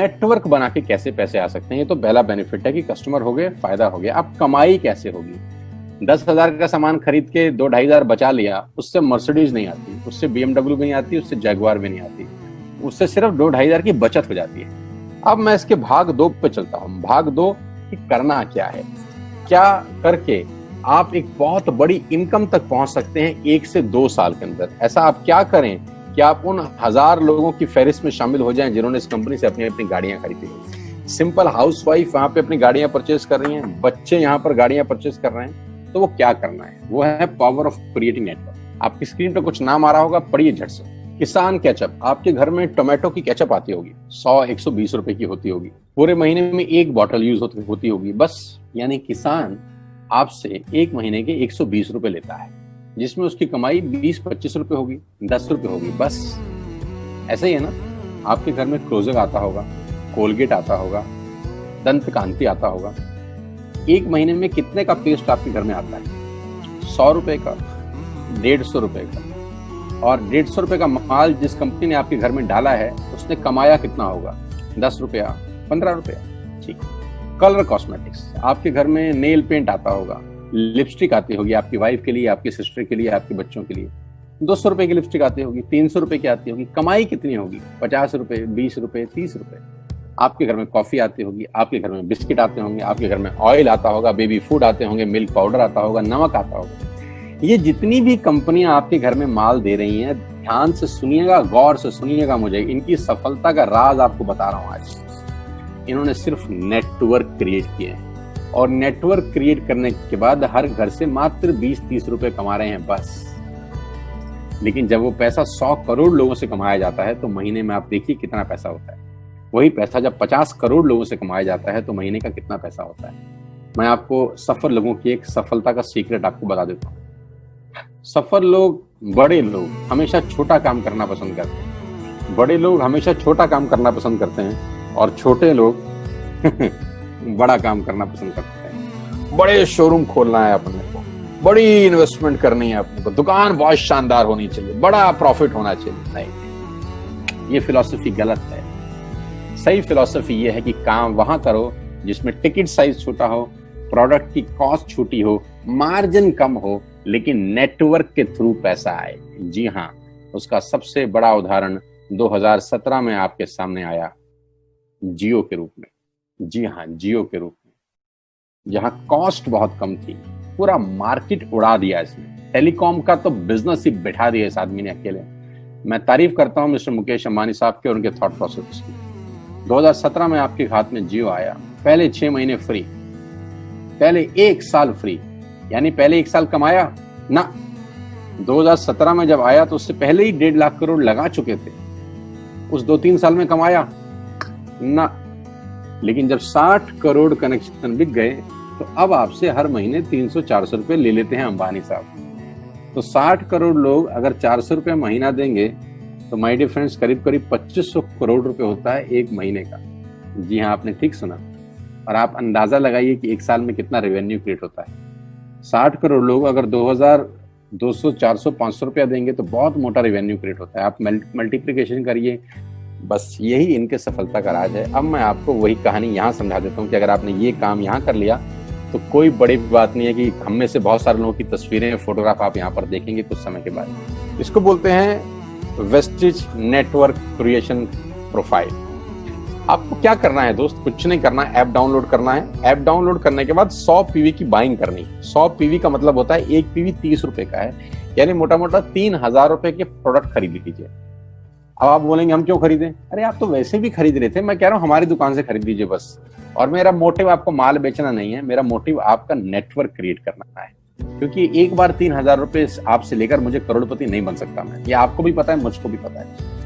Network बना के कैसे पैसे आ सकते हैं, ये तो पहला बेनिफिट है कि कस्टमर हो गए, फायदा हो गया। अब कमाई कैसे होगी? 10,000 का सामान खरीद के 2-2,500 बचा लिया, उससे मर्सिडीज नहीं आती, उससे BMW भी नहीं आती, उससे जैगवार भी नहीं आती, उससे सिर्फ 2-2,500 की बचत हो जाती है। अब मैं इसके भाग 2 पे चलता हूँ। भाग 2 कि करना क्या है, क्या करके आप एक बहुत बड़ी इनकम तक पहुंच सकते हैं 1 से 2 साल के अंदर। ऐसा आप क्या करें कि आप उन 1000 लोगों की फहरिस्त में शामिल हो जाएं जिन्होंने इस कंपनी से अपनी अपनी गाड़ियां खरीदी। सिंपल हाउसवाइफ वहां पे अपनी गाड़ियां परचेज कर रही हैं, बच्चे यहाँ पर गाड़ियां परचेज कर रहे हैं। तो वो क्या करना है, वो है पावर ऑफ क्रिएटिंग नेटवर्क। आपकी स्क्रीन पे कुछ नाम आ रहा होगा, पढ़िए झट से। किसान केचप, आपके घर में टोमेटो की केचप आती होगी, 100-120 रुपए की होती होगी, पूरे महीने में 1 बॉटल यूज होती होगी बस। यानी किसान आपसे 1 महीने के 120 रुपए लेता है, जिसमें उसकी कमाई 20-25 रुपए होगी, 10 रुपए होगी बस। ऐसा ही है ना, आपके घर में क्लोजर आता होगा, कोलगेट आता होगा, दंत कांति आता होगा। 1 महीने में कितने का पेस्ट आपके घर में आता है? 100 रुपए का, 150 रुपए का। और 150 रुपए का माल जिस कंपनी ने आपके घर में डाला है, उसने कमाया कितना होगा? 10 रुपया, 15 रुपया। ठीक। कलर कॉस्मेटिक्स, आपके घर में नेल पेंट आता होगा, लिपस्टिक आती होगी आपकी वाइफ के लिए, आपकी सिस्टर के लिए, आपके बच्चों के लिए। 200 रुपए की लिपस्टिक आती होगी, 300 रुपए की आती होगी। कमाई कितनी होगी? 50 रुपए, 20 रुपए, 30 रुपए। आपके घर में कॉफी आती होगी, आपके घर में बिस्किट आते होंगे, आपके घर में ऑयल आता होगा, बेबी फूड आते होंगे, मिल्क पाउडर आता होगा, नमक आता होगा। ये जितनी भी कंपनियां आपके घर में माल दे रही हैं, ध्यान से सुनिएगा, गौर से सुनिएगा मुझे। इनकी सफलता का राज आपको बता रहा हूं आज। इन्होंने सिर्फ नेटवर्क क्रिएट किए हैं, और नेटवर्क क्रिएट करने के बाद हर घर से मात्र 20-30 रुपए कमा रहे हैं बस। लेकिन जब वो पैसा 100 करोड़ लोगों से कमाया जाता है, तो महीने में आप देखिए कितना पैसा होता है। वही पैसा जब 50 करोड़ लोगों से कमाया जाता है, तो महीने का कितना पैसा होता है। मैं आपको सफल लोगों की एक सफलता का सीक्रेट आपको बता देता हूँ। सफल लोग, बड़े लोग हमेशा छोटा काम करना पसंद करते हैं। बड़े लोग हमेशा छोटा काम करना पसंद करते हैं, और छोटे लोग बड़ा काम करना पसंद करते हैं। बड़े शोरूम खोलना है अपने को, बड़ी इन्वेस्टमेंट करनी है अपने को, दुकान बहुत शानदार होनी चाहिए, बड़ा प्रॉफिट होना चाहिए। नहीं, ये फिलॉसफी गलत है। सही फिलॉसफी ये है कि काम वहां करो जिसमें टिकट साइज छोटा हो, प्रोडक्ट की कॉस्ट छोटी हो, मार्जिन कम हो, लेकिन नेटवर्क के थ्रू पैसा आए। जी हाँ, उसका सबसे बड़ा उदाहरण 2017 में आपके सामने आया, जियो के रूप में। जी हाँ, जियो के रूप में, जहां कॉस्ट बहुत कम थी, पूरा मार्केट उड़ा दिया इसने। टेलीकॉम का तो बिजनेस ही बैठा दिया इस आदमी ने अकेले। मैं तारीफ करता हूं मिस्टर मुकेश अंबानी साहब के और उनके थॉट प्रोसेस की। 2017 में आपके हाथ में जियो आया, पहले 6 महीने फ्री, पहले 1 साल फ्री। यानी पहले 1 साल कमाया ना। 2017 में जब आया तो उससे पहले ही 1.5 लाख करोड़ लगा चुके थे। उस 2-3 साल में कमाया ना। लेकिन जब 60 करोड़ कनेक्शन बिक गए, तो अब आपसे हर महीने 300-400 रुपए ले लेते हैं अंबानी साहब। तो 60 करोड़ लोग अगर 400 रुपए महीना देंगे, तो माय डियर फ्रेंड्स, करीब करीब 2500 करोड़ रुपए होता है 1 महीने का। जी हाँ, आपने ठीक सुना। और आप अंदाजा लगाइए कि 1 साल में कितना रेवेन्यू क्रिएट होता है। 60 करोड़ लोग अगर 2000, 200, 400, 500 रुपया देंगे, तो बहुत मोटा रेवेन्यू क्रिएट होता है। आप मल्टीप्लिकेशन करिए, बस यही इनके सफलता का राज है। अब मैं आपको वही कहानी यहाँ समझा देता हूँ कि अगर आपने ये काम यहाँ कर लिया, तो कोई बड़ी बात नहीं है कि हम में से बहुत सारे लोगों की तस्वीरें, फोटोग्राफ आप यहाँ पर देखेंगे कुछ समय के बाद। इसको बोलते हैं वेस्टिज नेटवर्क क्रिएशन प्रोफाइल। आपको क्या करना है दोस्त? कुछ नहीं करना है, ऐप डाउनलोड करना है। ऐप डाउनलोड करने के बाद 100 पीवी की बाइंग करनी है। 100 पीवी का मतलब होता है 1 पीवी 30 रुपए का है, यानी मोटा मोटा 3000 रुपए के प्रोडक्ट खरीद लीजिए। अब आप बोलेंगे हम क्यों खरीदें? अरे आप तो वैसे भी खरीद रहे थे, मैं कह रहा हूँ हमारी दुकान से खरीद लीजिए बस। और मेरा मोटिव आपको माल बेचना नहीं है, मेरा मोटिव आपका नेटवर्क क्रिएट करना है। क्योंकि एक बार 3000 रुपए आपसे लेकर मुझे करोड़पति नहीं बन सकता मैं, ये आपको भी पता है, मुझको भी पता है।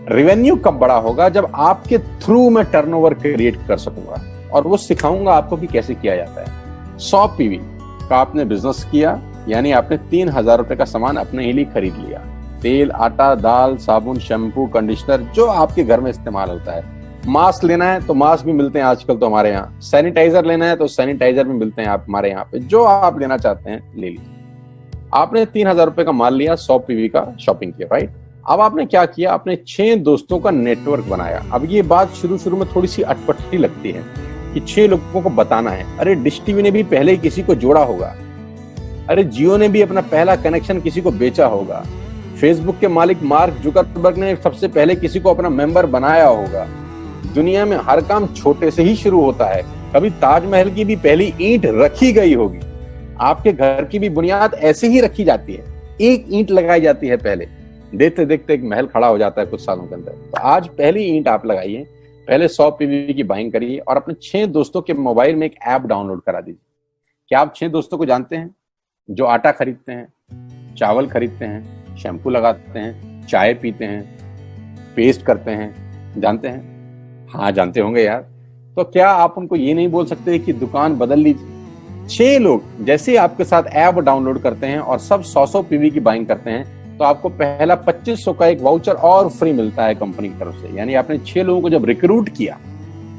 रेवेन्यू कब बड़ा होगा? जब आपके थ्रू मैं टर्नओवर क्रिएट कर सकूंगा, और वो सिखाऊंगा आपको कि कैसे किया जाता है। 100 पीवी का आपने बिजनेस किया, यानी आपने 3000 रुपए का सामान अपने ही लिए खरीद लिया। तेल, आटा, दाल, साबुन, शैम्पू, कंडीशनर, जो आपके घर में इस्तेमाल होता है। मास्क लेना है तो मास्क भी मिलते हैं आजकल तो हमारे यहाँ। सैनिटाइजर लेना है तो सैनिटाइजर भी मिलते हैं आप हमारे यहाँ पे। जो आप लेना चाहते हैं ले लीजिए। आपने 3000 रुपए का माल लिया, 100 पीवी का शॉपिंग किया, राइट? अब आपने क्या किया, आपने 6 दोस्तों का नेटवर्क बनाया। अब ये बात शुरू शुरू में थोड़ी सी अटपटी लगती है कि 6 लोगों को बताना है। अरे डिश टीवी ने भी पहले किसी को जोड़ा होगा, अरे जियो ने भी अपना पहला कनेक्शन किसी को बेचा होगा, फेसबुक के मालिक मार्क जुकरबर्ग ने सबसे पहले किसी को अपना मेंबर बनाया होगा। दुनिया में हर काम छोटे से ही शुरू होता है। कभी ताजमहल की भी पहली ईंट रखी गई होगी, आपके घर की भी बुनियाद ऐसे ही रखी जाती है, एक ईंट लगाई जाती है पहले, देखते देखते एक महल खड़ा हो जाता है कुछ सालों के अंदर। तो आज पहली ईंट आप लगाइए, पहले 100 पीवी की बाइंग करिए और अपने 6 दोस्तों के मोबाइल में एक ऐप डाउनलोड करा दीजिए। क्या आप 6 दोस्तों को जानते हैं जो आटा खरीदते हैं, चावल खरीदते हैं, शैम्पू लगाते हैं, चाय पीते हैं, पेस्ट करते हैं? जानते हैं? हाँ जानते होंगे यार। तो क्या आप उनको ये नहीं बोल सकते कि दुकान बदल लीजिए? 6 लोग जैसे आपके साथ ऐप डाउनलोड करते हैं और सब 100 पीवी की बाइंग करते हैं तो आपको पहला 2500 का एक वाउचर और फ्री मिलता है कंपनी की तरफ से। यानी आपने 6 लोगों को जब रिक्रूट किया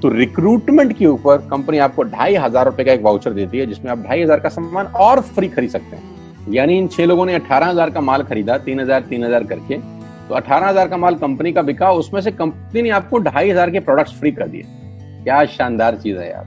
तो रिक्रूटमेंट के ऊपर कंपनी आपको 2500 रुपए का एक वाउचर देती है जिसमें आप 2500 का सामान और फ्री खरीद सकते हैं। यानी इन 6 लोगों ने 18,000 का माल खरीदा, 3,000 करके, तो 18,000 का माल कंपनी का बिका, उसमें से कंपनी ने आपको 2500 के प्रोडक्ट्स फ्री कर दिए। क्या शानदार चीज है यार,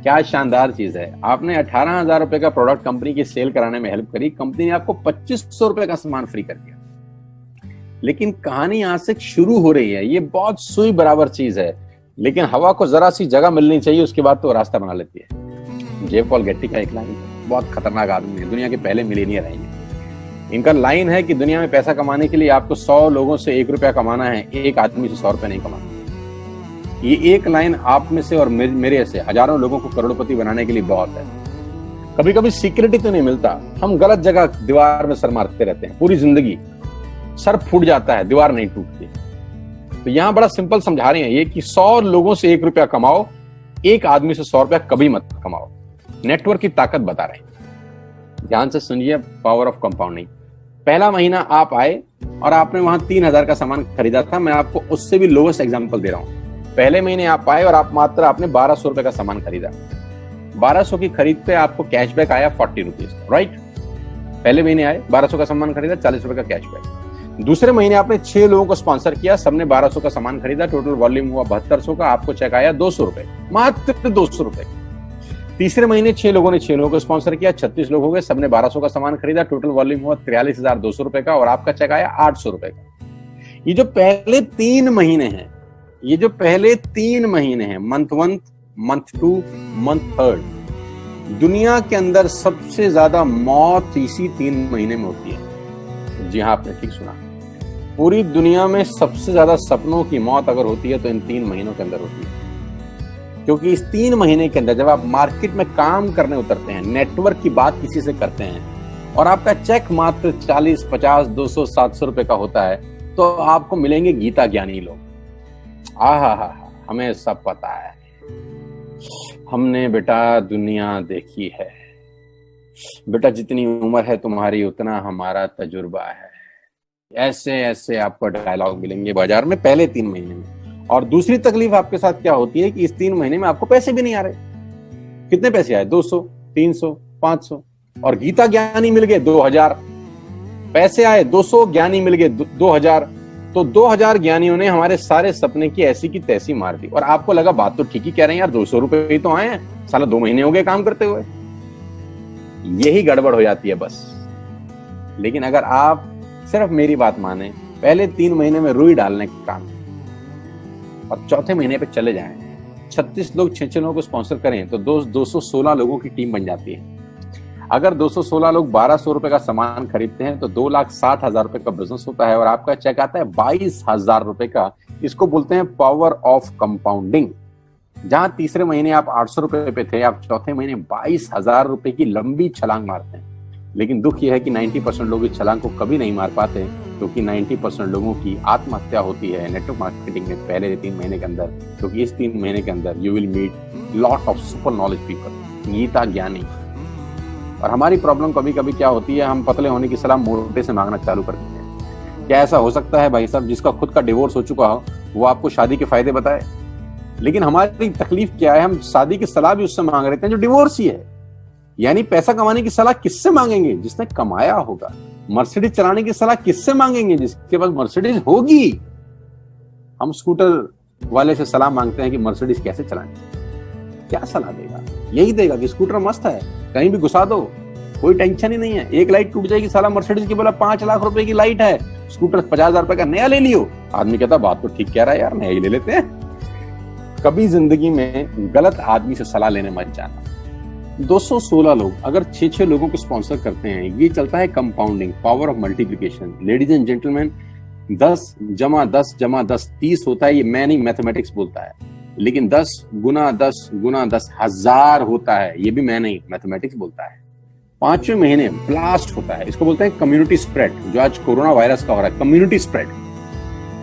क्या शानदार चीज है। आपने 18,000 रुपए का प्रोडक्ट कंपनी की सेल कराने में हेल्प करी, कंपनी ने आपको 2500 रुपए का सामान फ्री कर दिया। लेकिन कहानी यहां से शुरू हो रही है। ये बहुत सुई बराबर चीज है, लेकिन हवा को जरा सी जगह मिलनी चाहिए, उसके बाद तो रास्ता बना लेती है। जे पॉल गेट्टी का एक लाइन, बहुत खतरनाक आदमी है, दुनिया के पहले मिलीनियर है ये। इनका लाइन है कि दुनिया में पैसा कमाने के लिए आपको 100 लोगों से 1 रुपया कमाना है, एक आदमी से 100 रुपया नहीं कमाना। ये एक लाइन आप में से और मेरे से हजारों लोगों को करोड़पति बनाने के लिए बहुत है। कभी कभी सिक्योरिटी तो नहीं मिलता, हम गलत जगह दीवार में सर मारते रहते हैं पूरी जिंदगी, सर फूट जाता है, दीवार नहीं टूटती। तो यहां बड़ा सिंपल समझा रहे हैं ये कि 100 लोगों से 1 रुपया कमाओ, एक आदमी से 100 रुपया कभी मत कमाओ। नेटवर्क की ताकत बता रहे हैं, ध्यान से सुनिए, पावर ऑफ कंपाउंडिंग। पहला महीना आप आए और आपने वहां 3,000 का सामान खरीदा था, मैं आपको उससे भी लोएस्ट एग्जांपल दे रहा हूं। पहले महीने आप आए और आप मात्र आपने 1200 रुपए का सामान खरीदा, 1200 की खरीद पे आपको कैशबैक आया 40 रुपीज, राइट? पहले महीने आए, 1200 का सामान खरीदा, 40 रुपए का कैशबैक। दूसरे महीने आपने 6 लोगों को स्पॉन्सर किया, सबने 1200 का सामान खरीदा, टोटल वॉल्यूम हुआ 7200 का, आपको चेक आया 200 रुपए, मात्र 200 रुपए। तीसरे महीने 6 लोगों ने 6 लोगों को स्पॉन्सर किया, 36 लोग हो गए, सबने 1200 का सामान खरीदा, टोटल वॉल्यूम हुआ 43,200 रुपए का और आपका चेक आया 800 रुपए का। ये जो पहले 3 महीने हैं, ये जो पहले 3 महीने हैं, मंथ 1, मंथ 2, मंथ 3, दुनिया के अंदर सबसे ज्यादा मौत इसी 3 महीने में होती है। जी हाँ, आपने ठीक सुना, पूरी दुनिया में सबसे ज्यादा सपनों की मौत अगर होती है तो इन 3 महीनों के अंदर होती है। क्योंकि इस 3 महीने के अंदर जब आप मार्केट में काम करने उतरते हैं, नेटवर्क की बात किसी से करते हैं और आपका चेक मात्र 40, 50, 200, 700 रुपए का होता है, तो आपको मिलेंगे गीता ज्ञानी लोग। हा, हमें सब पता है, हमने बेटा दुनिया देखी है, बेटा जितनी उम्र है तुम्हारी उतना हमारा तजुर्बा है। ऐसे ऐसे आपको डायलॉग मिलेंगे बाजार में पहले 3 महीने में। और दूसरी तकलीफ आपके साथ क्या होती है कि इस 3 महीने में आपको पैसे भी नहीं आ रहे। कितने पैसे आए? 200, 300, 500, और गीता ज्ञानी मिल गए 2000। पैसे आए 200, ज्ञानी मिल गए 2000, तो 2000 ज्ञानियों ने हमारे सारे सपने की ऐसी की तैसी मार दी। और आपको लगा बात तो ठीक ही कह रहे हैं यार, 200 रुपए ही तो आए हैं, साला 2 महीने हो गए काम करते हुए। यही गड़बड़ हो जाती है बस। लेकिन अगर आप सिर्फ मेरी बात माने, पहले 3 महीने में रुई डालने का काम और चौथे महीने पे चले जाएं, 36 लोग 6 लोगों को स्पॉन्सर करें तो 216 लोगों की टीम बन जाती है। अगर 216 लोग 1200 रुपए का सामान खरीदते हैं तो 2,60,000 रुपए का बिजनेस होता है और आपका चेक आता है 22,000 रुपए का। इसको बोलते हैं पावर ऑफ कंपाउंडिंग। जहां तीसरे महीने आप 800 रुपए पे थे, आप चौथे महीने 22,000 रुपए की लंबी छलांग मारते हैं। लेकिन दुख यह है कि 90% लोग इस छलांग को कभी नहीं मार पाते, क्योंकि 90% लोगों की आत्महत्या होती है नेटवर्क मार्केटिंग में पहले 3 महीने के अंदर। क्योंकि इस 3 महीने के अंदर you will meet lot of super knowledge people, Gita ज्ञानी। और हमारी प्रॉब्लम कभी कभी क्या होती है, हम पतले होने की सलाह मोटे से मांगना चालू कर देते हैं। क्या ऐसा हो सकता है भाई साहब, जिसका खुद का डिवोर्स हो चुका हो वो आपको शादी के फायदे बताए? लेकिन हमारी तकलीफ क्या है, हम शादी की सलाह भी उससे मांग रहे थे जो डिवोर्स ही है। यानी पैसा कमाने की सलाह किससे मांगेंगे? जिसने कमाया होगा। मर्सिडीज चलाने की सलाह किससे मांगेंगे? जिसके पास मर्सिडीज होगी। हम स्कूटर वाले से सलाह मांगते हैं कि मर्सिडीज कैसे चलाएं। क्या सलाह देगा? यही देगा कि स्कूटर मस्त है, कहीं भी घुसा दो, कोई टेंशन ही नहीं है। एक लाइट टूट जाएगी, साला मर्सिडीज की बोला 5 लाख रुपए की लाइट है, स्कूटर 50,000 रुपए का नया ले लियो। आदमी कहता बात तो ठीक कह रहा है यार, नया ही ले लेते हैं। कभी जिंदगी में गलत आदमी से सलाह लेने मत जाना। 216 लोग अगर 6-6 लोगों को स्पॉन्सर करते हैं, ये चलता है compounding, power of multiplication. Ladies and gentleman, 10 जमा 10 जमा 10 30 होता है। ये मैं नहीं, मैथमेटिक्स बोलता है। लेकिन 10 गुना 10 गुना 10 1000 होता है। ये भी मैं नहीं, मैथमेटिक्स बोलता है। 5वें महीने ब्लास्ट होता है, इसको बोलते हैं कम्युनिटी स्प्रेड, जो आज कोरोना वायरस का हो रहा है। कम्युनिटी स्प्रेड,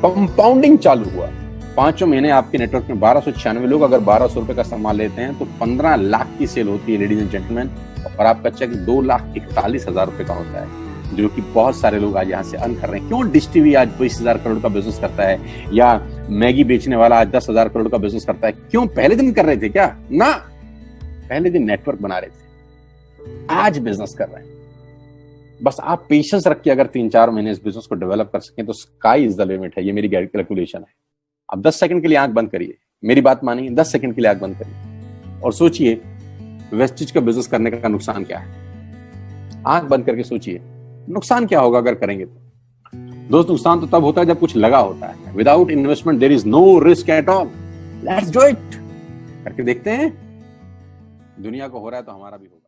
कंपाउंडिंग चालू हुआ। 5वें महीने आपके नेटवर्क में 1296 लोग अगर 1200 रुपए का सामान लेते हैं तो 15 लाख की सेल होती है लेडीज एंड जेंटलमैन, और आपका चेक 2,41,000 रुपए का होता है, जो कि बहुत सारे लोग आज यहाँ से अर्न कर रहे हैं। क्यों डिश टीवी आज 20,000 करोड़ का बिजनेस करता है, या मैगी बेचने वाला आज 10,000 करोड़ का बिजनेस करता है? क्यों? पहले दिन कर रहे थे क्या? ना, पहले दिन नेटवर्क बना रहे थे, आज बिजनेस कर रहे हैं। बस आप पेशेंस रख के अगर 3-4 महीने इस बिजनेस को डेवलप कर सकें तो स्काई इज द लिमिट है। ये मेरी कैलकुलेशन है। अब 10 सेकंड के लिए आंख बंद करिए, मेरी बात मानिए, 10 सेकंड के लिए आंख बंद करिए और सोचिए वेस्टेज का बिजनेस करने का नुकसान क्या है। आंख बंद करके सोचिए नुकसान क्या होगा अगर करेंगे तो। दोस्त, नुकसान तो तब होता है जब कुछ लगा होता है। Without investment there is no risk at all. Let's do it. करके देखते हैं, दुनिया को हो रहा है तो हमारा भी होगा।